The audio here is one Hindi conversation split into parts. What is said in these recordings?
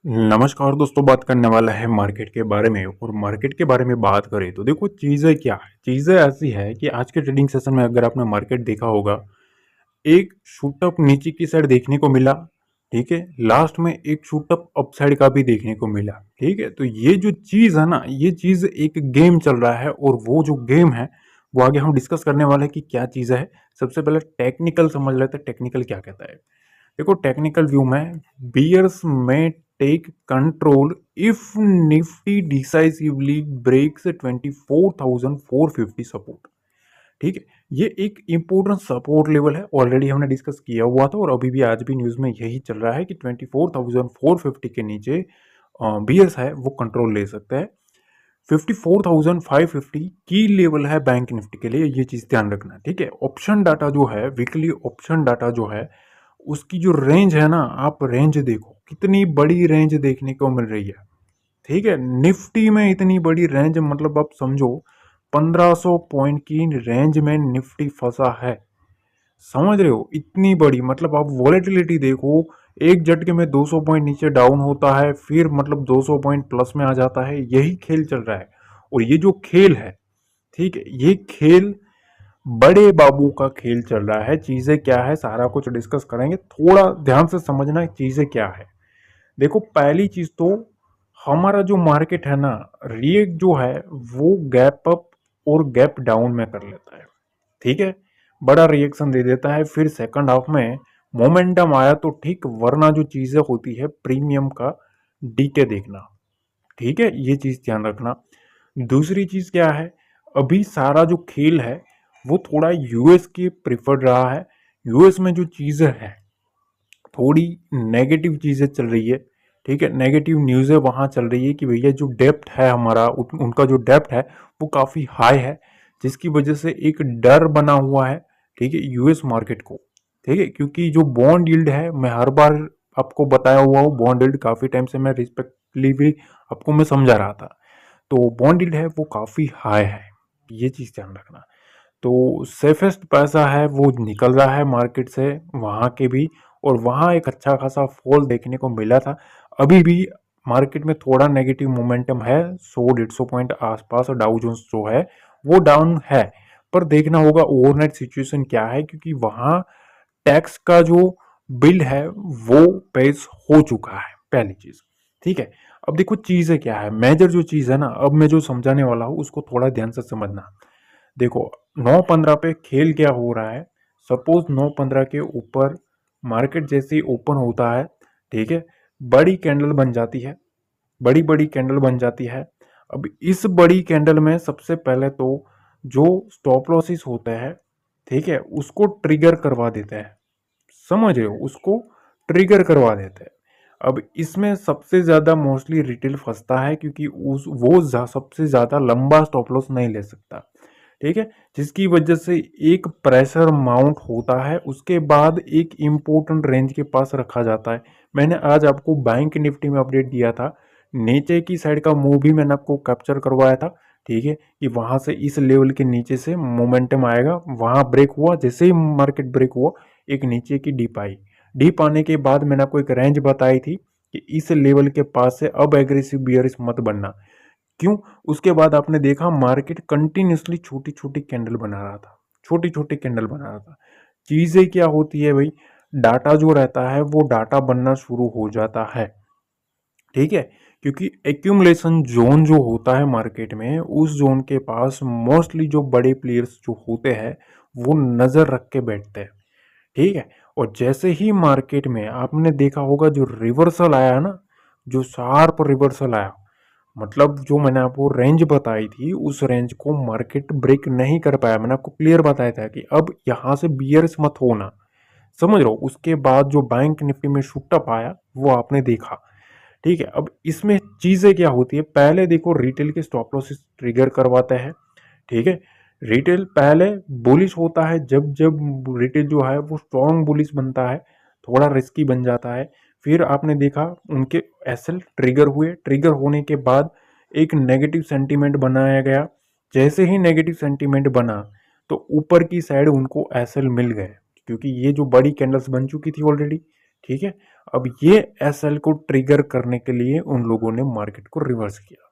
नमस्कार दोस्तों, बात करने वाला है मार्केट के बारे में। और मार्केट के बारे में बात करें तो देखो, चीज़ें क्या है। चीज़ें ऐसी है कि आज के ट्रेडिंग सेशन में अगर आपने मार्केट देखा होगा, एक शूटअप नीचे की साइड देखने को मिला। ठीक है, लास्ट में एक शूटअप अप साइड का भी देखने को मिला। ठीक है, तो ये जो चीज़ है ना, ये चीज़ एक गेम चल रहा है और वो जो गेम है वो आगे हम डिस्कस करने वाले हैं कि क्या चीज़ है। सबसे पहले टेक्निकल समझ लेते हैं, टेक्निकल क्या कहता है। देखो, टेक्निकल व्यू में बियर्स में take control if Nifty decisively breaks 24,450 support. ठीक है, ये एक इंपॉर्टेंट सपोर्ट लेवल है, ऑलरेडी हमने डिस्कस किया हुआ था और अभी भी आज भी न्यूज में यही चल रहा है कि 24,450 के नीचे बियर्स है वो कंट्रोल ले सकते हैं। 54,550 की लेवल है बैंक निफ्टी के लिए, ये चीज ध्यान रखना। ठीक है, ऑप्शन डाटा जो है, वीकली ऑप्शन डाटा जो है, उसकी जो रेंज है ना, आप रेंज देखो कितनी बड़ी रेंज देखने को मिल रही है। ठीक है, निफ्टी में इतनी बड़ी रेंज, मतलब आप समझो 1500 पॉइंट की रेंज में निफ्टी फंसा है। समझ रहे हो, इतनी बड़ी, मतलब आप वॉलेटिलिटी देखो। एक झटके में 200 पॉइंट नीचे डाउन होता है, फिर मतलब 200 पॉइंट प्लस में आ जाता है। यही खेल चल रहा है। और ये जो खेल है, ठीक है, ये खेल बड़े बाबू का खेल चल रहा है। चीजें क्या है सारा कुछ डिस्कस करेंगे, थोड़ा ध्यान से समझना है चीजें क्या है। देखो, पहली चीज तो हमारा जो मार्केट है ना, रिएक्ट जो है वो गैप अप और गैप डाउन में कर लेता है। ठीक है, बड़ा रिएक्शन दे देता है, फिर सेकंड हाफ में मोमेंटम आया तो ठीक, वरना जो चीजें होती है प्रीमियम का डीके देखना। ठीक है, ये चीज ध्यान रखना। दूसरी चीज क्या है, अभी सारा जो खेल है वो थोड़ा यूएस के प्रिफर्ड रहा है। यूएस में जो चीजें है, थोड़ी नेगेटिव चीजें चल रही है। ठीक है, नेगेटिव न्यूज़ें वहां चल रही है कि भैया जो डेप्थ है हमारा, उनका जो डेप्थ है वो काफी हाई है, जिसकी वजह से एक डर बना हुआ है। ठीक है, यूएस मार्केट को। ठीक है, क्योंकि जो बॉन्ड यील्ड है, मैं हर बार आपको बताया हुआ हूँ, बॉन्ड यील्ड काफी टाइम से मैं रिस्पेक्टली भी आपको मैं समझा रहा था। तो बॉन्ड यील्ड है वो काफी हाई है, ये चीज ध्यान रखना। तो सेफेस्ट पैसा है वो निकल रहा है मार्केट से, वहाँ के भी। और वहाँ एक अच्छा खासा फॉल देखने को मिला था। अभी भी मार्केट में थोड़ा नेगेटिव मोमेंटम है, 100-150 पॉइंट आसपास डाउ जोन्स जो है वो डाउन है। पर देखना होगा ओवरनाइट सिचुएशन क्या है, क्योंकि वहाँ टैक्स का जो बिल है वो पेश हो चुका है, पहली चीज। ठीक है, अब देखो चीजें क्या है, मेजर जो चीज है ना, अब मैं जो समझाने वाला हूँ उसको थोड़ा ध्यान से समझना। देखो, 9:15 पे खेल क्या हो रहा है। सपोज 9:15 के ऊपर मार्केट जैसे ही ओपन होता है, ठीक है, बड़ी कैंडल बन जाती है, बड़ी बड़ी कैंडल बन जाती है। अब इस बड़ी कैंडल में सबसे पहले तो जो स्टॉप लॉसेस होते हैं, ठीक है, उसको ट्रिगर करवा देते हैं। समझ रहे हो, उसको ट्रिगर करवा देते हैं। अब इसमें सबसे ज्यादा मोस्टली रिटेल फंसता है, क्योंकि उस वो सबसे ज्यादा लंबा स्टॉप लॉस नहीं ले सकता। ठीक है, जिसकी वजह से एक प्रेशर माउंट होता है, उसके बाद एक इंपॉर्टेंट रेंज के पास रखा जाता है। मैंने आज आपको बैंक निफ्टी में अपडेट दिया था, नीचे की साइड का मूव भी मैंने आपको कैप्चर करवाया था। ठीक है, कि वहां से इस लेवल के नीचे से मोमेंटम आएगा, वहां ब्रेक हुआ, जैसे ही मार्केट ब्रेक हुआ एक नीचे की डिप आई। डिप आने के बाद मैंने आपको एक रेंज बताई थी कि इस लेवल के पास से अब एग्रेसिव बियरिश मत बनना। क्यों? उसके बाद आपने देखा मार्केट कंटिन्यूसली छोटी छोटी कैंडल बना रहा था, छोटी छोटी कैंडल बना रहा था। चीजें क्या होती है भाई, डाटा जो रहता है वो डाटा बनना शुरू हो जाता है। ठीक है, क्योंकि एक्यूमुलेशन जोन जो होता है मार्केट में, उस जोन के पास मोस्टली जो बड़े प्लेयर्स जो होते हैं वो नजर रख के बैठते हैं। ठीक है, और जैसे ही मार्केट में आपने देखा होगा जो रिवर्सल आया ना, जो शार्प रिवर्सल आया, मतलब जो मैंने आपको रेंज बताई थी उस रेंज को मार्केट ब्रेक नहीं कर पाया। मैंने आपको क्लियर बताया था कि अब यहां से बियर्स मत होना। समझ रहे हो, उसके बाद जो बैंक निफ्टी में शूटअप आया वो आपने देखा। ठीक है, अब इसमें चीजें क्या होती है, पहले देखो रिटेल के स्टॉप लॉसेस ट्रिगर करवाते हैं। ठीक है, रिटेल पहले बुलिश होता है, जब जब रिटेल जो है वो स्ट्रॉन्ग बुलिश बनता है, थोड़ा रिस्की बन जाता है। फिर आपने देखा उनके एसएल ट्रिगर हुए, ट्रिगर होने के बाद एक नेगेटिव सेंटीमेंट बनाया गया। जैसे ही नेगेटिव सेंटीमेंट बना तो ऊपर की साइड उनको एसएल मिल गए, क्योंकि ये जो बड़ी कैंडल्स बन चुकी थी ऑलरेडी। ठीक है। अब ये एसएल को ट्रिगर करने के लिए उन लोगों ने मार्केट को रिवर्स किया।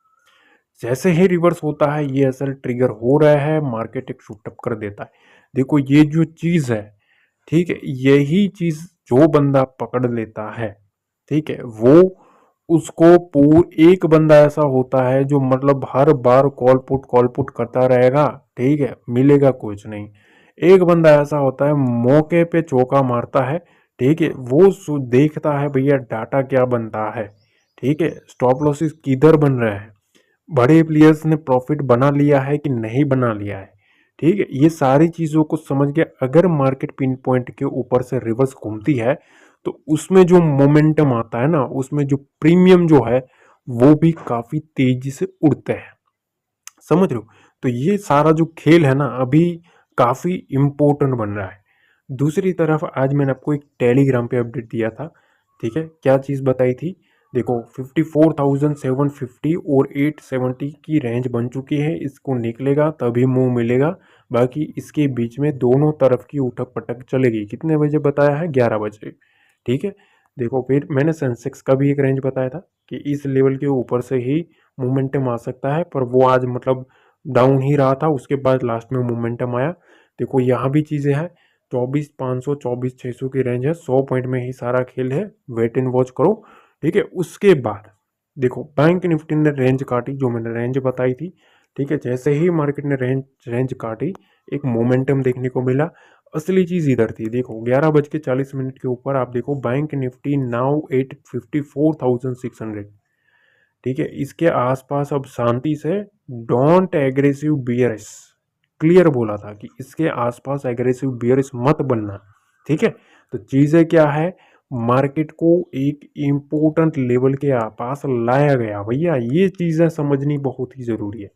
जैसे ही रिवर्स होता है ये एसएल ट्रिगर हो रहा है, मार्केट एक शूट अप कर देता है। देखो ये जो चीज है, ठीक है, यही चीज जो बंदा पकड़ लेता है, ठीक है, वो उसको एक बंदा ऐसा होता है जो मतलब हर बार कॉल पुट करता रहेगा, ठीक है, मिलेगा कुछ नहीं। एक बंदा ऐसा होता है मौके पे चौका मारता है, ठीक है, वो देखता है भैया डाटा क्या बनता है, ठीक है, स्टॉप लॉसेस किधर बन रहा है, बड़े प्लेयर्स ने प्रॉफिट बना लिया है कि नहीं बना लिया है, ठीक है, ये सारी चीजों को समझ के अगर मार्केट पिन पॉइंट के ऊपर से रिवर्स घूमती है तो उसमें जो मोमेंटम आता है ना, उसमें जो प्रीमियम जो है वो भी काफी तेजी से उड़ते हैं। समझ रहे हो? तो ये सारा जो खेल है ना अभी काफी इंपॉर्टेंट बन रहा है। दूसरी तरफ आज मैंने आपको एक टेलीग्राम पे अपडेट दिया था, ठीक है, क्या चीज बताई थी, देखो 54,750 और 870 की रेंज बन चुकी है, इसको निकलेगा तभी मुंह मिलेगा, बाकी इसके बीच में दोनों तरफ की उठक पटक चलेगी। कितने बजे बताया है? 11 बजे, ठीक है। देखो फिर मैंने सेंसेक्स का भी एक रेंज बताया था कि इस लेवल के ऊपर से ही मोमेंटम आ सकता है, पर वो आज मतलब डाउन ही रहा था, उसके बाद लास्ट में मोमेंटम आया। देखो यहाँ भी चीज़ें हैं, 24,500 24,600 की रेंज है, 100 पॉइंट में ही सारा खेल है, वेट एंड वॉच करो, ठीक है। उसके बाद देखो बैंक निफ्टी ने रेंज काटी, जो मैंने रेंज बताई थी, ठीक है, जैसे ही मार्केट ने रेंज रेंज काटी एक मोमेंटम देखने को मिला। असली चीज इधर थी, देखो 11 बज के 40 मिनट के ऊपर आप देखो बैंक निफ्टी नाउ 854,600, ठीक है, इसके आसपास अब शांति से डोंट एग्रेसिव बियर्स, क्लियर बोला था कि इसके आसपास एग्रेसिव बियर्स मत बनना, ठीक है। तो चीजें क्या है, मार्केट को एक इम्पोर्टेंट लेवल के पास लाया गया भैया, ये चीजें समझनी बहुत ही जरूरी है।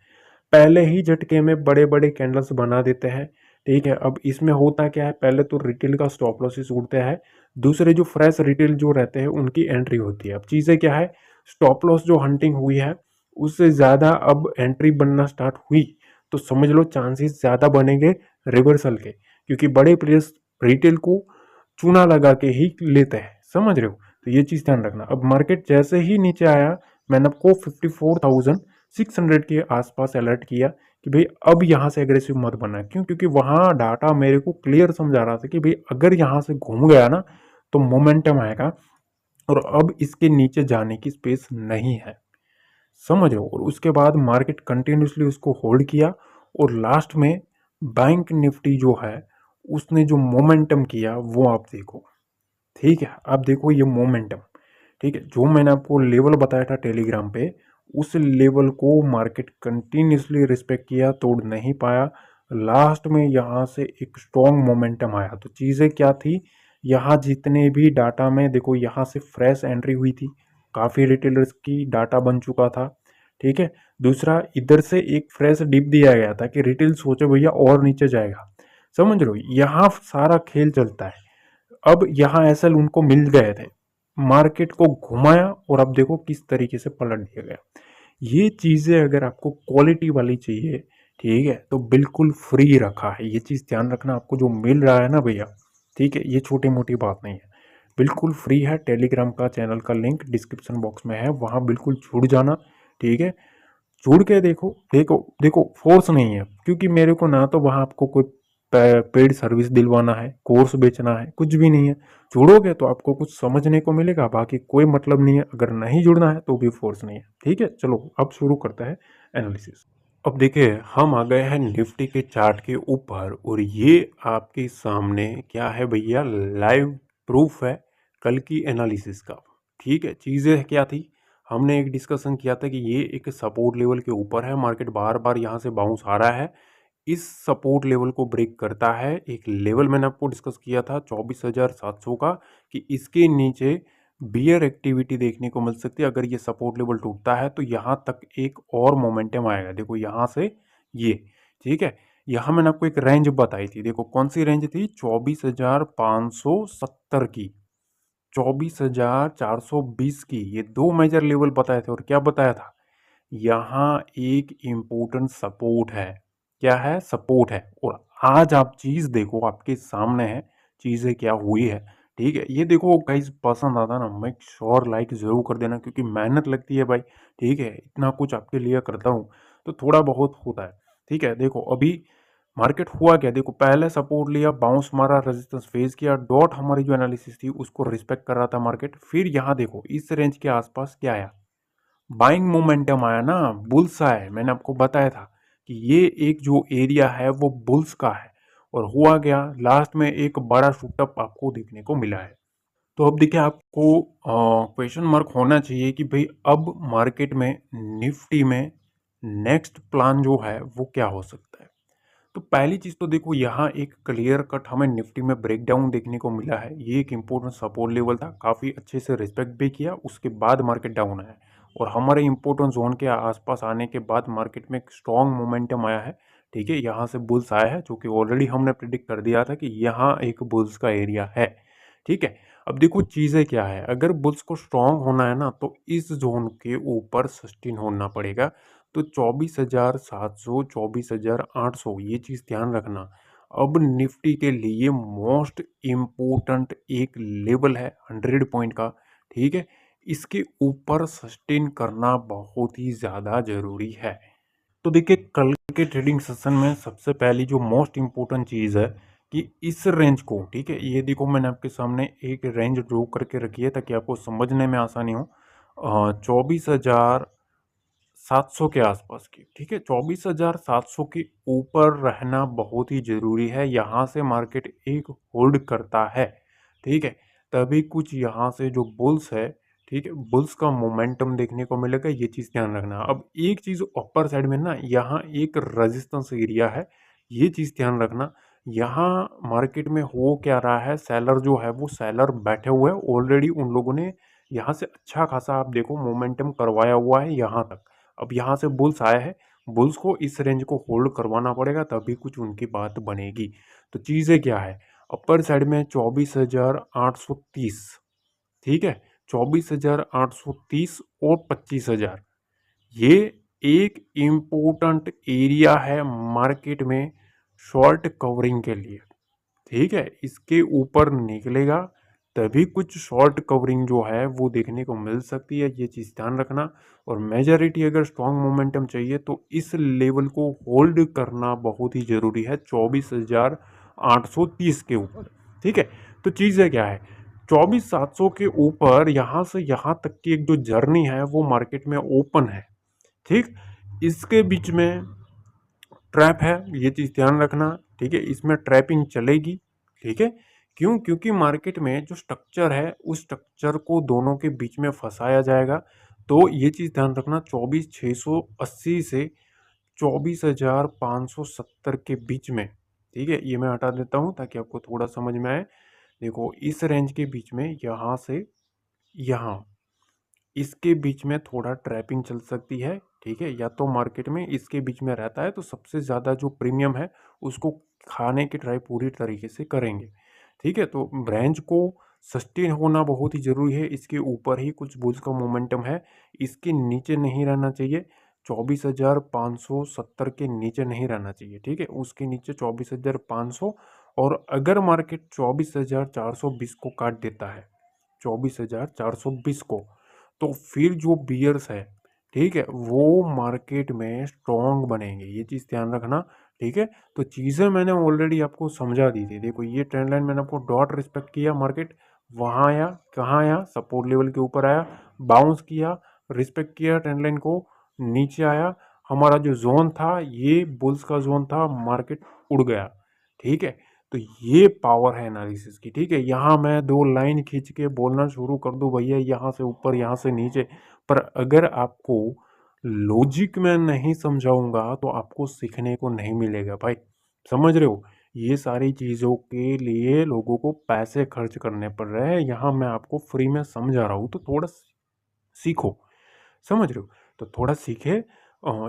पहले ही झटके में बड़े बड़े कैंडल्स बना देते हैं, ठीक है। अब इसमें होता क्या है, पहले तो रिटेल का स्टॉप लॉसेस उड़ते हैं, दूसरे जो फ्रेश रिटेल जो रहते हैं उनकी एंट्री होती है। अब चीज़ें क्या है, स्टॉप लॉस जो हंटिंग हुई है उससे ज़्यादा अब एंट्री बनना स्टार्ट हुई, तो समझ लो चांसेस ज़्यादा बनेंगे रिवर्सल के, क्योंकि बड़े प्लेयर्स रिटेल को चूना लगा के ही लेते हैं, समझ रहे हो? तो ये चीज़ ध्यान रखना। अब मार्केट जैसे ही नीचे आया मैंने आपको 54,600 के आसपास अलर्ट किया कि भाई अब यहाँ से एग्रेसिव मत बनना, क्यों? क्योंकि वहाँ डाटा मेरे को क्लियर समझा रहा था कि भाई अगर यहाँ से घूम गया ना तो मोमेंटम आएगा और अब इसके नीचे जाने की स्पेस नहीं है, समझ रहे हो? और उसके बाद मार्केट कंटिन्यूसली उसको होल्ड किया और लास्ट में बैंक निफ्टी जो है उसने जो मोमेंटम किया वो आप देखो, ठीक है। आप देखो ये मोमेंटम, ठीक है, जो मैंने आपको लेवल बताया था टेलीग्राम पे, उस लेवल को मार्केट कंटिन्यूसली रिस्पेक्ट किया, तोड़ नहीं पाया। लास्ट में यहाँ से एक स्ट्रॉन्ग मोमेंटम आया, तो चीज़ें क्या थी, यहाँ जितने भी डाटा में देखो यहाँ से फ्रेश एंट्री हुई थी, काफ़ी रिटेलर्स की डाटा बन चुका था, ठीक है। दूसरा इधर से एक फ्रेश डिप दिया गया था कि रिटेल सोचे भैया और नीचे जाएगा, समझ रहे हो? यहाँ सारा खेल चलता है। अब यहाँ एसएल उनको मिल गए थे, मार्केट को घुमाया और अब देखो किस तरीके से पलट दिया गया। ये चीजें अगर आपको क्वालिटी वाली चाहिए, ठीक है, तो बिल्कुल फ्री रखा है, ये चीज ध्यान रखना। आपको जो मिल रहा है ना भैया, ठीक है, ये छोटी मोटी बात नहीं है, बिल्कुल फ्री है। टेलीग्राम का चैनल का लिंक डिस्क्रिप्शन बॉक्स में है, वहां बिल्कुल जुड़ जाना, ठीक है। जुड़ के देखो देखो देखो, फोर्स नहीं है, क्योंकि मेरे को ना तो वहां आपको कोई पेड सर्विस दिलवाना है, कोर्स बेचना है, कुछ भी नहीं है। जुड़ोगे तो आपको कुछ समझने को मिलेगा, बाकी कोई मतलब नहीं है। अगर नहीं जुड़ना है तो भी फोर्स नहीं है, ठीक है। चलो अब शुरू करता है एनालिसिस। अब देखिए हम आ गए हैं निफ्टी के चार्ट के ऊपर और ये आपके सामने क्या है भैया, लाइव प्रूफ है कल की एनालिसिस का, ठीक है। चीज़ें क्या थी, हमने एक डिस्कशन किया था कि ये एक सपोर्ट लेवल के ऊपर है, मार्केट बार बार यहाँ से बाउंस आ रहा है, इस सपोर्ट लेवल को ब्रेक करता है। एक लेवल मैंने आपको डिस्कस किया था 24,700 का, कि इसके नीचे बियर एक्टिविटी देखने को मिल सकती है। अगर ये सपोर्ट लेवल टूटता है तो यहाँ तक एक और मोमेंटम आएगा, देखो यहाँ से ये, ठीक है। यहाँ मैंने आपको एक रेंज बताई थी, देखो कौन सी रेंज थी, 24,570 की, 24,420 की, ये दो मेजर लेवल बताए थे। और क्या बताया था, यहाँ एक इम्पोर्टेंट सपोर्ट है, क्या है, सपोर्ट है। और आज आप चीज देखो आपके सामने है, चीजें क्या हुई है, ठीक है, ये देखो गाइस, पसंद आता ना मेक श्योर लाइक ज़रूर कर देना, क्योंकि मेहनत लगती है भाई। ठीक है, इतना कुछ आपके लिए करता हूँ तो थोड़ा बहुत होता है। ठीक है, देखो अभी मार्केट हुआ क्या, देखो पहले सपोर्ट लिया, बाउंस मारा, रेजिस्टेंस फेस किया, डॉट हमारी जो एनालिसिस थी उसको रिस्पेक्ट कर रहा था मार्केट। फिर यहाँ देखो इस रेंज के आसपास क्या आया, बाइंग मोमेंटम आया ना, बुल्स आए। मैंने आपको बताया था कि ये एक जो एरिया है वो बुल्स का है, और हुआ गया लास्ट में एक बड़ा शूटअप आपको देखने को मिला है। तो अब देखिए आपको क्वेश्चन मार्क होना चाहिए कि भाई अब मार्केट में निफ्टी में नेक्स्ट प्लान जो है वो क्या हो सकता है। तो पहली चीज तो देखो यहाँ एक क्लियर कट हमें निफ्टी में ब्रेकडाउन देखने को मिला है। ये एक इंपॉर्टेंट सपोर्ट लेवल था, काफी अच्छे से रिस्पेक्ट भी किया, उसके बाद मार्केट डाउन आया, और हमारे इंपॉर्टेंट जोन के आसपास आने के बाद मार्केट में एक स्ट्रॉन्ग मोमेंटम आया है। ठीक है, यहाँ से बुल्स आया है, जो कि ऑलरेडी हमने प्रिडिक्ट कर दिया था कि यहाँ एक बुल्स का एरिया है। ठीक है, अब देखो चीजें क्या है, अगर बुल्स को स्ट्रॉन्ग होना है ना तो इस जोन के ऊपर सस्टेन होना पड़ेगा। तो 24,700, 24,800, ये चीज ध्यान रखना। अब निफ्टी के लिए मोस्ट इम्पोर्टेंट एक लेवल है 100 पॉइंट का। ठीक है, इसके ऊपर सस्टेन करना बहुत ही ज्यादा जरूरी है। तो देखिए कल के ट्रेडिंग सेशन में सबसे पहली जो मोस्ट इम्पोर्टेंट चीज़ है कि इस रेंज को, ठीक है, ये देखो मैंने आपके सामने एक रेंज ड्रॉ करके रखी है ताकि आपको समझने में आसानी हो। 24,700 के आसपास की, ठीक है, 24,700 के ऊपर रहना बहुत ही जरूरी है। यहाँ से मार्केट एक होल्ड करता है, ठीक है, तभी कुछ यहाँ से जो बुल्स है, ठीक है, बुल्स का मोमेंटम देखने को मिलेगा। ये चीज ध्यान रखना। अब एक चीज अपर साइड में ना, यहाँ एक रेजिस्टेंस एरिया है, ये चीज ध्यान रखना। यहाँ मार्केट में हो क्या रहा है, सेलर जो है वो सेलर बैठे हुए हैं ऑलरेडी, उन लोगों ने यहाँ से अच्छा खासा आप देखो मोमेंटम करवाया हुआ है यहाँ तक। अब यहाँ से बुल्स आया है, बुल्स को इस रेंज को होल्ड करवाना पड़ेगा तभी कुछ उनकी बात बनेगी। तो चीजें क्या है, अपर साइड में 24,830, ठीक है, 24,830 और 25,000, ये एक इम्पोर्टेंट एरिया है मार्केट में शॉर्ट कवरिंग के लिए। ठीक है, इसके ऊपर निकलेगा तभी कुछ शॉर्ट कवरिंग जो है वो देखने को मिल सकती है, ये चीज ध्यान रखना। और मेजॉरिटी अगर स्ट्रॉन्ग मोमेंटम चाहिए तो इस लेवल को होल्ड करना बहुत ही जरूरी है, 24,830 के ऊपर। ठीक है, तो चीजें क्या है, 24,700 के ऊपर यहाँ से यहाँ तक की एक जो जर्नी है वो मार्केट में ओपन है। ठीक, इसके बीच में ट्रैप है, ये चीज ध्यान रखना। ठीक है, इसमें ट्रैपिंग चलेगी। ठीक है, क्यों, क्योंकि मार्केट में जो स्ट्रक्चर है उस स्ट्रक्चर को दोनों के बीच में फंसाया जाएगा। तो ये चीज ध्यान रखना, 24,680 से 24,570 के बीच में। ठीक है, ये मैं हटा देता हूँ ताकि आपको थोड़ा समझ में आए। देखो इस रेंज के बीच में यहाँ से यहाँ, इसके बीच में थोड़ा ट्रैपिंग चल सकती है। ठीक है, या तो मार्केट में इसके बीच में रहता है तो सबसे ज़्यादा जो प्रीमियम है उसको खाने की ट्राई पूरी तरीके से करेंगे। ठीक है, तो रेंज को सस्टेन होना बहुत ही ज़रूरी है। इसके ऊपर ही कुछ बुल्स का मोमेंटम है, इसके नीचे नहीं रहना चाहिए। 24,570 के नीचे नहीं रहना चाहिए। ठीक है, उसके नीचे 24,500, और अगर मार्केट 24,420 को काट देता है, 24,420 को, तो फिर जो बियर्स है, ठीक है, वो मार्केट में स्ट्रॉन्ग बनेंगे, ये चीज़ ध्यान रखना। ठीक है, तो चीज़ें मैंने ऑलरेडी आपको समझा दी थी। देखो ये ट्रेंड लाइन मैंने आपको डॉट रिस्पेक्ट किया, मार्केट वहाँ आया, कहाँ आया, सपोर्ट लेवल के ऊपर आया, बाउंस किया, रिस्पेक्ट किया ट्रेंड लाइन को, नीचे आया, हमारा जो जोन था ये बुल्स का जोन था, मार्केट उड़ गया। ठीक है, तो ये पावर है एनालिसिस की। ठीक है, यहाँ मैं दो लाइन खींच के बोलना शुरू कर दूं भैया यहाँ से ऊपर यहाँ से नीचे, पर अगर आपको लॉजिक में नहीं समझाऊंगा तो आपको सीखने को नहीं मिलेगा भाई। समझ रहे हो, ये सारी चीज़ों के लिए लोगों को पैसे खर्च करने पड़ रहे हैं, यहाँ मैं आपको फ्री में समझा रहा हूँ, तो थोड़ा सीखो। समझ रहे हो, तो थोड़ा सीखे।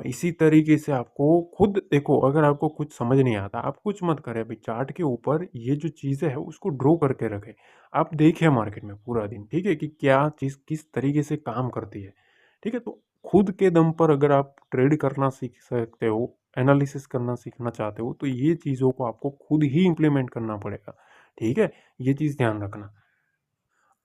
इसी तरीके से आपको खुद देखो, अगर आपको कुछ समझ नहीं आता आप कुछ मत करें भाई, चार्ट के ऊपर ये जो चीज़ें है उसको ड्रॉ करके रखें। आप देखिए मार्केट में पूरा दिन, ठीक है, कि क्या चीज़ किस तरीके से काम करती है। ठीक है, तो खुद के दम पर अगर आप ट्रेड करना सीख सकते हो, एनालिसिस करना सीखना चाहते हो, तो ये चीज़ों को आपको खुद ही इम्प्लीमेंट करना पड़ेगा। ठीक है, ये चीज़ ध्यान रखना।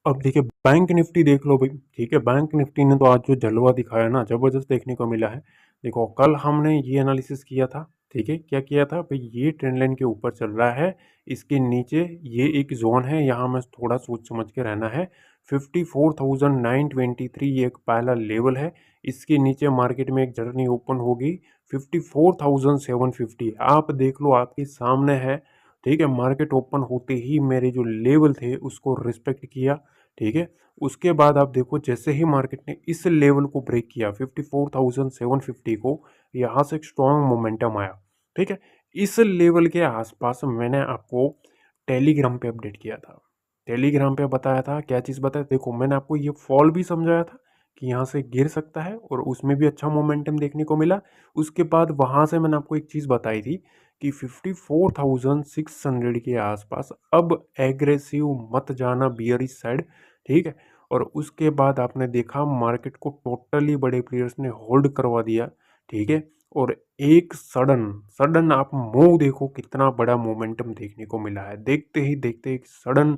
अब देखिए बैंक निफ्टी देख लो भाई, ठीक है, बैंक निफ्टी ने तो आज जो जलवा दिखाया ना, जबरदस्त देखने को मिला है। देखो कल हमने ये एनालिसिस किया था, ठीक है, क्या किया था भाई, ये ट्रेंड लाइन के ऊपर चल रहा है, इसके नीचे ये एक जोन है, यहाँ में थोड़ा सोच समझ के रहना है। 54,923 ये एक पहला लेवल है, इसके नीचे मार्केट में एक जर्नी ओपन होगी 54,750, आप देख लो आपके सामने है, ठीक है। मार्केट ओपन होते ही मेरे जो लेवल थे उसको रिस्पेक्ट किया, ठीक है। उसके बाद आप देखो जैसे ही मार्केट ने इस लेवल को ब्रेक किया 54,750 को, यहाँ से एक स्ट्रॉन्ग मोमेंटम आया, ठीक है। इस लेवल के आसपास मैंने आपको टेलीग्राम पे अपडेट किया था, टेलीग्राम पे बताया था, क्या चीज़ बताया, देखो मैंने आपको ये फॉल भी समझाया था कि यहाँ से गिर सकता है, और उसमें भी अच्छा मोमेंटम देखने को मिला। उसके बाद वहाँ से मैंने आपको एक चीज़ बताई थी कि 54,600 के आसपास अब एग्रेसिव मत जाना बियरिश साइड, ठीक है। और उसके बाद आपने देखा मार्केट को टोटली बड़े प्लेयर्स ने होल्ड करवा दिया, ठीक है। और एक सडन सडन आप मूव देखो, कितना बड़ा मोमेंटम देखने को मिला है, देखते ही देखते एक सडन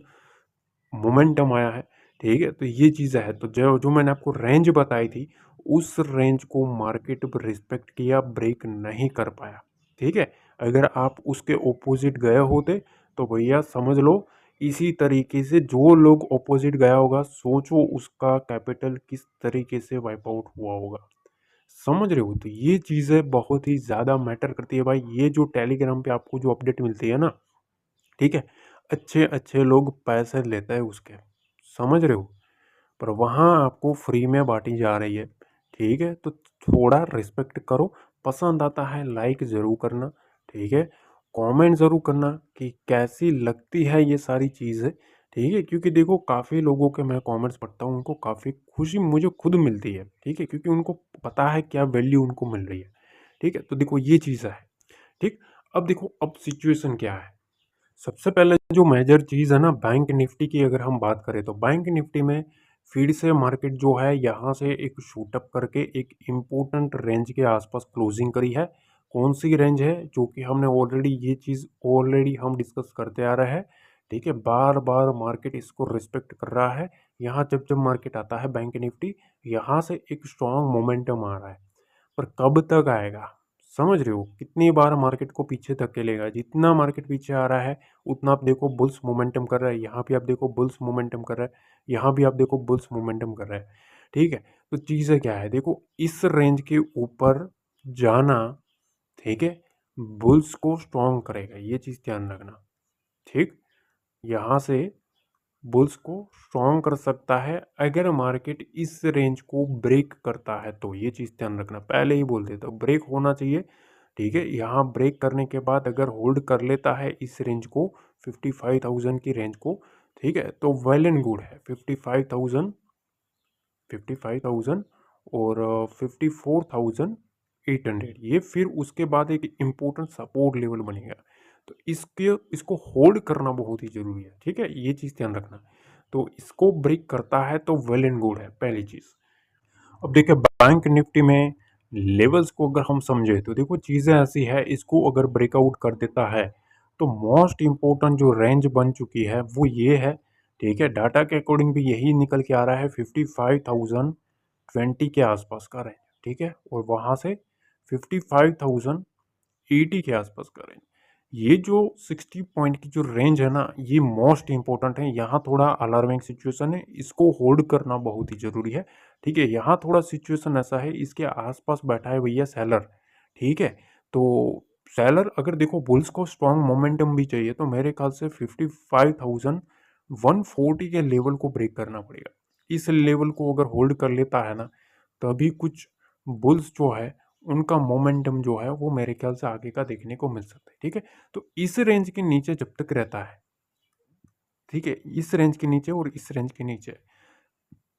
मोमेंटम आया है, ठीक है। तो ये चीज़ है, तो जो जो मैंने आपको रेंज बताई थी, उस रेंज को मार्केट रिस्पेक्ट किया, ब्रेक नहीं कर पाया, ठीक है। अगर आप उसके ऑपोजिट गए होते तो भैया समझ लो, इसी तरीके से जो लोग ऑपोजिट गया होगा, सोचो उसका कैपिटल किस तरीके से वाइप आउट हुआ होगा, समझ रहे हो। तो ये चीज़ें बहुत ही ज़्यादा मैटर करती है भाई, ये जो टेलीग्राम पे आपको जो अपडेट मिलती है ना, ठीक है, अच्छे अच्छे लोग पैसे लेते हैं उसके, समझ रहे हो, पर वहाँ आपको फ्री में बांटी जा रही है, ठीक है। तो थोड़ा रिस्पेक्ट करो, पसंद आता है लाइक ज़रूर करना, ठीक है। कमेंट ज़रूर करना कि कैसी लगती है ये सारी चीज़ें, ठीक है, क्योंकि देखो काफ़ी लोगों के मैं कमेंट्स पढ़ता हूँ, उनको काफ़ी खुशी मुझे खुद मिलती है, ठीक है, क्योंकि उनको पता है क्या वैल्यू उनको मिल रही है, ठीक है। तो देखो ये चीज़ है, ठीक। अब देखो अब सिचुएशन क्या है, सबसे पहले जो मेजर चीज़ है ना बैंक निफ्टी की, अगर हम बात करें तो बैंक निफ्टी में फिर से मार्केट जो है यहाँ से एक शूटअप करके एक इम्पोर्टेंट रेंज के आसपास क्लोजिंग करी है। कौन सी रेंज है, जो कि हमने ऑलरेडी ये चीज़ ऑलरेडी हम डिस्कस करते आ रहे हैं, ठीक है। बार बार मार्केट इसको रिस्पेक्ट कर रहा है, यहाँ जब जब मार्केट आता है बैंक निफ्टी, यहाँ से एक स्ट्रॉन्ग मोमेंटम आ रहा है, पर कब तक आएगा, समझ रहे हो, कितनी बार मार्केट को पीछे धकेलेगा, जितना मार्केट पीछे आ रहा है उतना आप देखो बुल्स मोमेंटम कर रहा है, यहाँ भी आप देखो बुल्स मोमेंटम कर रहा है, यहाँ भी आप देखो बुल्स मोमेंटम कर रहा है, ठीक है। तो चीज़ें क्या है, देखो इस रेंज के ऊपर जाना, ठीक है, बुल्स को स्ट्रॉन्ग करेगा, ये चीज़ ध्यान रखना, ठीक। यहाँ से बुल्स को स्ट्रॉन्ग कर सकता है अगर मार्केट इस रेंज को ब्रेक करता है, तो ये चीज़ ध्यान रखना, पहले ही बोल देता हूँ ब्रेक होना चाहिए, ठीक है। यहाँ ब्रेक करने के बाद अगर होल्ड कर लेता है इस रेंज को, 55,000 की रेंज को, ठीक है, तो वेल एंड गुड है। 55,000 और 54,800, ये फिर उसके बाद एक इम्पोर्टेंट सपोर्ट लेवल बनेगा, तो इसको होल्ड करना बहुत ही ज़रूरी है, ठीक है, ये चीज़ ध्यान रखना। तो इसको ब्रेक करता है तो वेल एंड गुड है, पहली चीज़। अब देखिए बैंक निफ्टी में लेवल्स को अगर हम समझे तो देखो चीज़ें ऐसी है, इसको अगर ब्रेकआउट कर देता है तो मोस्ट इम्पोर्टेंट जो रेंज बन चुकी है वो ये है, ठीक है। डाटा के अकॉर्डिंग भी यही निकल के आ रहा है, 55,020 के आसपास का रेंज, ठीक है, और वहाँ से 55,080 के आसपास का रेंज, ये जो 60 पॉइंट की जो रेंज है ना, ये मोस्ट इंपॉर्टेंट है। यहाँ थोड़ा अलार्मिंग सिचुएशन है, इसको होल्ड करना बहुत ही ज़रूरी है, ठीक है। यहाँ थोड़ा सिचुएशन ऐसा है, इसके आसपास बैठा है भैया सेलर, ठीक है। तो सेलर अगर देखो बुल्स को स्ट्रॉन्ग मोमेंटम भी चाहिए, तो मेरे ख्याल से 55,140 के लेवल को ब्रेक करना पड़ेगा। इस लेवल को अगर होल्ड कर लेता है ना, तभी कुछ बुल्स जो है उनका मोमेंटम जो है वो मेरे ख्याल से आगे का देखने को मिल सकता है, ठीक है। तो इस रेंज के नीचे जब तक रहता है, ठीक है, इस रेंज के नीचे और इस रेंज के नीचे,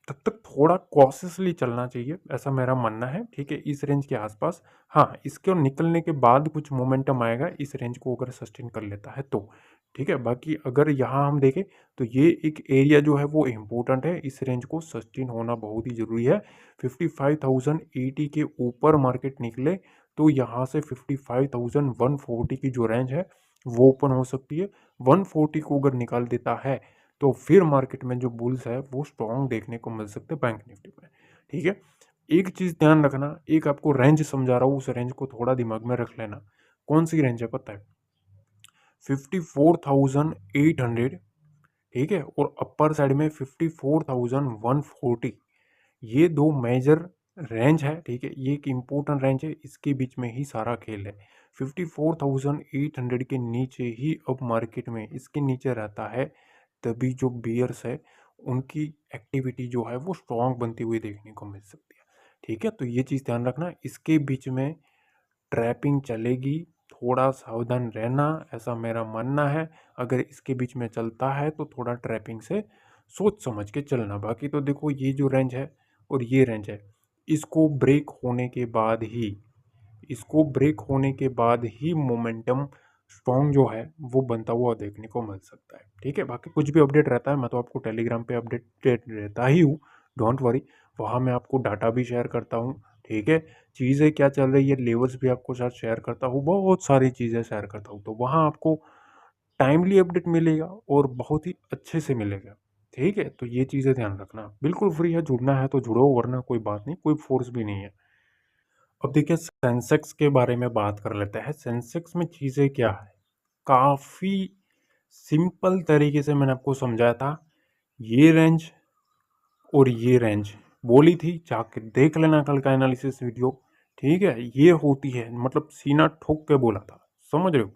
तब तक थोड़ा कॉशियसली चलना चाहिए, ऐसा मेरा मानना है, ठीक है, इस रेंज के आसपास। हाँ, इसके निकलने के बाद कुछ मोमेंटम आएगा इस रेंज को अगर सस्टेन कर लेता है तो, ठीक है। बाकी अगर यहाँ हम देखें तो ये एक एरिया जो है वो इम्पोर्टेंट है, इस रेंज को सस्टेन होना बहुत ही ज़रूरी है। 55,080 के ऊपर मार्केट निकले तो यहाँ से 55,140 की जो रेंज है वो ओपन हो सकती है। 140 को अगर निकाल देता है तो फिर मार्केट में जो बुल्स है वो स्ट्रॉन्ग देखने को मिल सकते हैं बैंक निफ्टी में। ठीक है, एक चीज ध्यान रखना, एक आपको रेंज समझा रहा हूँ, उस रेंज को थोड़ा दिमाग में रख लेना। कौन सी रेंज है पता है? 54,800, ठीक है, और अपर साइड में 54,140। ये दो मेजर रेंज है, ठीक है, ये एक इम्पोर्टेंट रेंज है, इसके बीच में ही सारा खेल है। 54,800 के नीचे ही अब मार्केट में इसके नीचे रहता है, तभी जो बियर्स है उनकी एक्टिविटी जो है वो स्ट्रॉन्ग बनती हुई देखने को मिल सकती है। ठीक है, तो ये चीज़ ध्यान रखना, इसके बीच में ट्रैपिंग चलेगी, थोड़ा सावधान रहना, ऐसा मेरा मानना है। अगर इसके बीच में चलता है तो थोड़ा ट्रैपिंग से सोच समझ के चलना। बाकी तो देखो ये जो रेंज है और ये रेंज है, इसको ब्रेक होने के बाद ही, इसको ब्रेक होने के बाद ही मोमेंटम स्ट्रॉन्ग जो है वो बनता हुआ देखने को मिल सकता है। ठीक है, बाकी कुछ भी अपडेट रहता है मैं तो आपको टेलीग्राम पे अपडेट रहता ही हूँ, डोंट वरी। वहाँ मैं आपको डाटा भी शेयर करता हूँ, ठीक है, चीज़ें क्या चल रही है, लेवल्स भी आपको साथ शेयर करता हूँ, बहुत सारी चीज़ें शेयर करता हूँ, तो वहाँ आपको टाइमली अपडेट मिलेगा और बहुत ही अच्छे से मिलेगा। ठीक है, तो ये चीज़ें ध्यान रखना, बिल्कुल फ्री है, जुड़ना है तो जुड़ो, वरना कोई बात नहीं, कोई फोर्स भी नहीं है। अब देखिए सेंसेक्स के बारे में बात कर लेते हैं। सेंसेक्स में चीज़ें क्या है, काफ़ी सिंपल तरीके से मैंने आपको समझाया था। ये रेंज और ये रेंज बोली थी, जाके देख लेना कल का एनालिसिस वीडियो। ठीक है, ये होती है, मतलब सीना ठोक के बोला था, समझ रहे हो,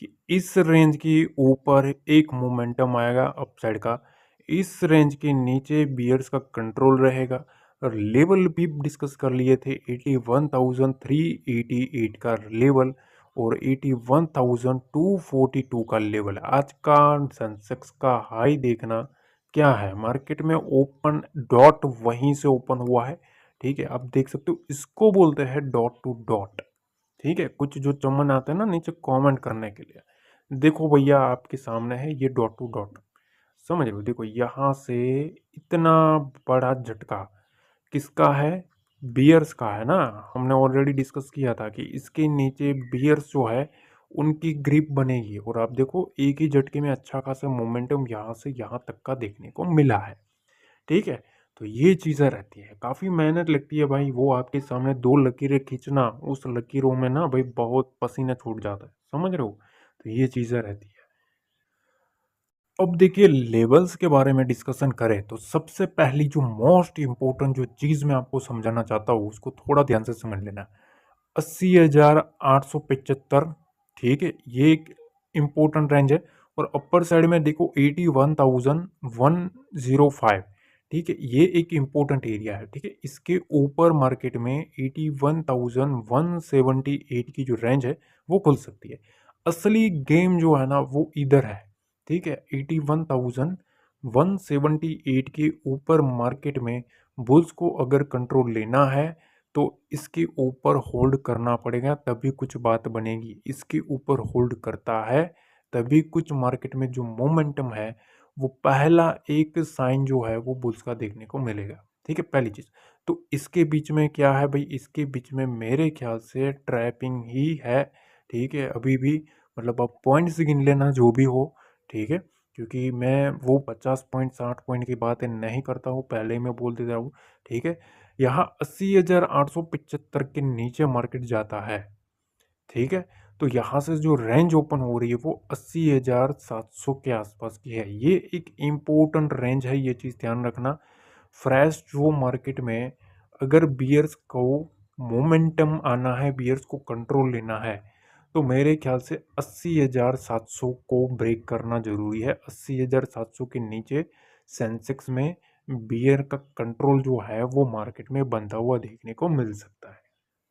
कि इस रेंज के ऊपर एक मोमेंटम आएगा अपसाइड का, इस रेंज के नीचे बियर्स का कंट्रोल रहेगा। और लेवल भी डिस्कस कर लिए थे, 81,388 का लेवल और 81,242 का लेवल। आज का सेंसेक्स का हाई देखना क्या है, मार्केट में ओपन डॉट वहीं से ओपन हुआ है। ठीक है, आप देख सकते हो, इसको बोलते हैं डॉट टू डॉट। ठीक है, कुछ जो चमन आते हैं ना नीचे कमेंट करने के लिए, देखो भैया आपके सामने है ये डॉट टू डॉट, समझ रहे हो, देखो यहाँ से इतना बड़ा झटका किसका है, बियर्स का है ना। हमने ऑलरेडी डिस्कस किया था कि इसके नीचे बियर्स जो है उनकी ग्रिप बनेगी, और आप देखो एक ही झटके में अच्छा खासा मोमेंटम यहाँ से यहाँ तक का देखने को मिला है। ठीक है, तो ये चीज़ें रहती है, काफ़ी मेहनत लगती है भाई, वो आपके सामने दो लकीरें खींचना, उस लकीरों में ना भाई बहुत पसीना छूट जाता है, समझ रहे हो, तो ये चीज़ें रहती है। अब देखिए लेवल्स के बारे में डिस्कशन करें तो सबसे पहली जो मोस्ट इम्पोर्टेंट जो चीज़ मैं आपको समझाना चाहता हूँ उसको थोड़ा ध्यान से समझ लेना। 80,875, ठीक है, ये एक इम्पोर्टेंट रेंज है। और अपर साइड में देखो 81,105, ठीक है, ये एक इम्पोर्टेंट एरिया है। ठीक है, इसके ऊपर मार्केट में 81,178 की जो रेंज है वो खुल सकती है। असली गेम जो है ना वो इधर है। ठीक है, 81,178 के ऊपर मार्केट में बुल्स को अगर कंट्रोल लेना है तो इसके ऊपर होल्ड करना पड़ेगा, तभी कुछ बात बनेगी। इसके ऊपर होल्ड करता है तभी कुछ मार्केट में जो मोमेंटम है वो पहला एक साइन जो है वो बुल्स का देखने को मिलेगा। ठीक है, पहली चीज़। तो इसके बीच में क्या है भाई, इसके बीच में मेरे ख्याल से ट्रैपिंग ही है। ठीक है, अभी भी, मतलब आप पॉइंट्स गिन लेना जो भी हो, ठीक है, क्योंकि मैं वो 50 पॉइंट 60 पॉइंट की बातें नहीं करता हूँ, पहले ही मैं बोल देता हूँ। ठीक है, यहाँ 80,875 के नीचे मार्केट जाता है। ठीक है, तो यहाँ से जो रेंज ओपन हो रही है वो 80,700 के आसपास की है। ये एक इम्पोर्टेंट रेंज है, ये चीज़ ध्यान रखना। फ्रेश जो मार्केट में अगर बियर्स को मोमेंटम आना है, बियर्स को कंट्रोल लेना है, तो मेरे ख्याल से 80,700 को ब्रेक करना ज़रूरी है। 80,700 के नीचे सेंसेक्स में बियर का कंट्रोल जो है वो मार्केट में बनता हुआ देखने को मिल सकता है।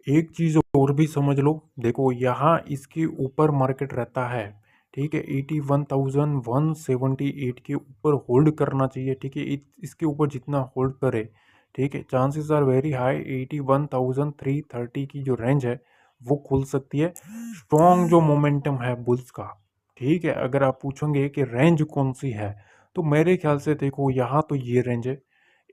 एक चीज़ और भी समझ लो, देखो यहाँ इसके ऊपर मार्केट रहता है। ठीक है, 81,178 के ऊपर होल्ड करना चाहिए। ठीक है, इसके ऊपर जितना होल्ड करे, ठीक है, चांसेस आर वेरी हाई 81,330 की जो रेंज है वो खुल सकती है। स्ट्रॉन्ग जो मोमेंटम है बुल्स का, ठीक है, अगर आप पूछोगे कि रेंज कौन सी है, तो मेरे ख्याल से देखो यहाँ तो ये रेंज है,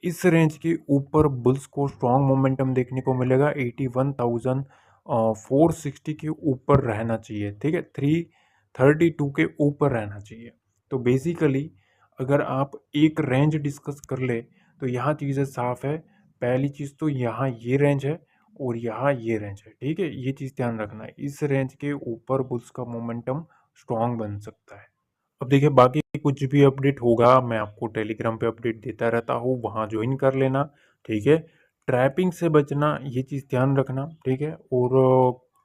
इस रेंज के ऊपर बुल्स को स्ट्रॉन्ग मोमेंटम देखने को मिलेगा। 81,460 के ऊपर रहना चाहिए। ठीक है, 332 के ऊपर रहना चाहिए। तो बेसिकली अगर आप एक रेंज डिस्कस कर ले तो यहाँ चीज़ें साफ है। पहली चीज़ तो यहाँ ये रेंज है और यहाँ ये रेंज है, ठीक है। ये चीज़ ध्यान रखना है, इस रेंज के ऊपर बुल्स का मोमेंटम स्ट्रांग बन सकता है। अब देखिए बाकी कुछ भी अपडेट होगा मैं आपको टेलीग्राम पे अपडेट देता रहता हूँ, वहाँ ज्वाइन कर लेना, ठीक है। ट्रैपिंग से बचना ये चीज़ ध्यान रखना, ठीक है। और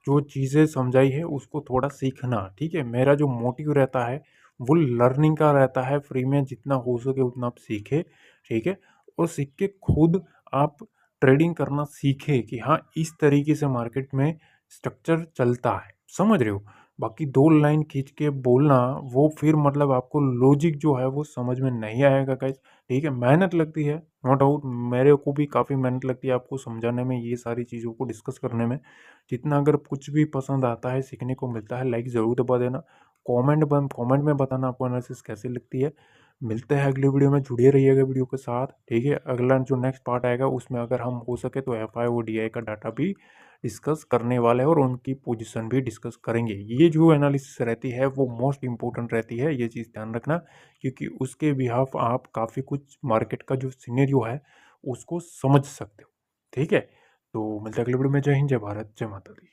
जो चीज़ें समझाई है उसको थोड़ा सीखना, ठीक है। मेरा जो मोटिव रहता है वो लर्निंग का रहता है, फ्री में जितना हो सके उतना आप सीखे, ठीक है। और सीख के खुद आप ट्रेडिंग करना सीखे कि हाँ इस तरीके से मार्केट में स्ट्रक्चर चलता है, समझ रहे हो। बाकी दो लाइन खींच के बोलना वो फिर मतलब आपको लॉजिक जो है वो समझ में नहीं आएगा गाइस, ठीक है। मेहनत लगती है, नो डाउट, मेरे को भी काफ़ी मेहनत लगती है आपको समझाने में, ये सारी चीज़ों को डिस्कस करने में। जितना अगर कुछ भी पसंद आता है, सीखने को मिलता है, लाइक ज़रूर दबा देना। कमेंट में बताना आपको एनालिसिस कैसी लगती है। मिलते हैं अगले वीडियो में, जुड़े रहिएगा वीडियो के साथ, ठीक है। अगला जो नेक्स्ट पार्ट आएगा उसमें अगर हम हो सके तो एफ आई और डी आई का डाटा भी डिस्कस करने वाले हैं और उनकी पोजीशन भी डिस्कस करेंगे। ये जो एनालिसिस रहती है वो मोस्ट इंपॉर्टेंट रहती है, ये चीज़ ध्यान रखना, क्योंकि उसके बिहाफ आप काफ़ी कुछ मार्केट का जो सिनेरियो है उसको समझ सकते हो, ठीक है। तो मिलते हैं अगले वीडियो में। जय हिंद, जय भारत, जय माता दी।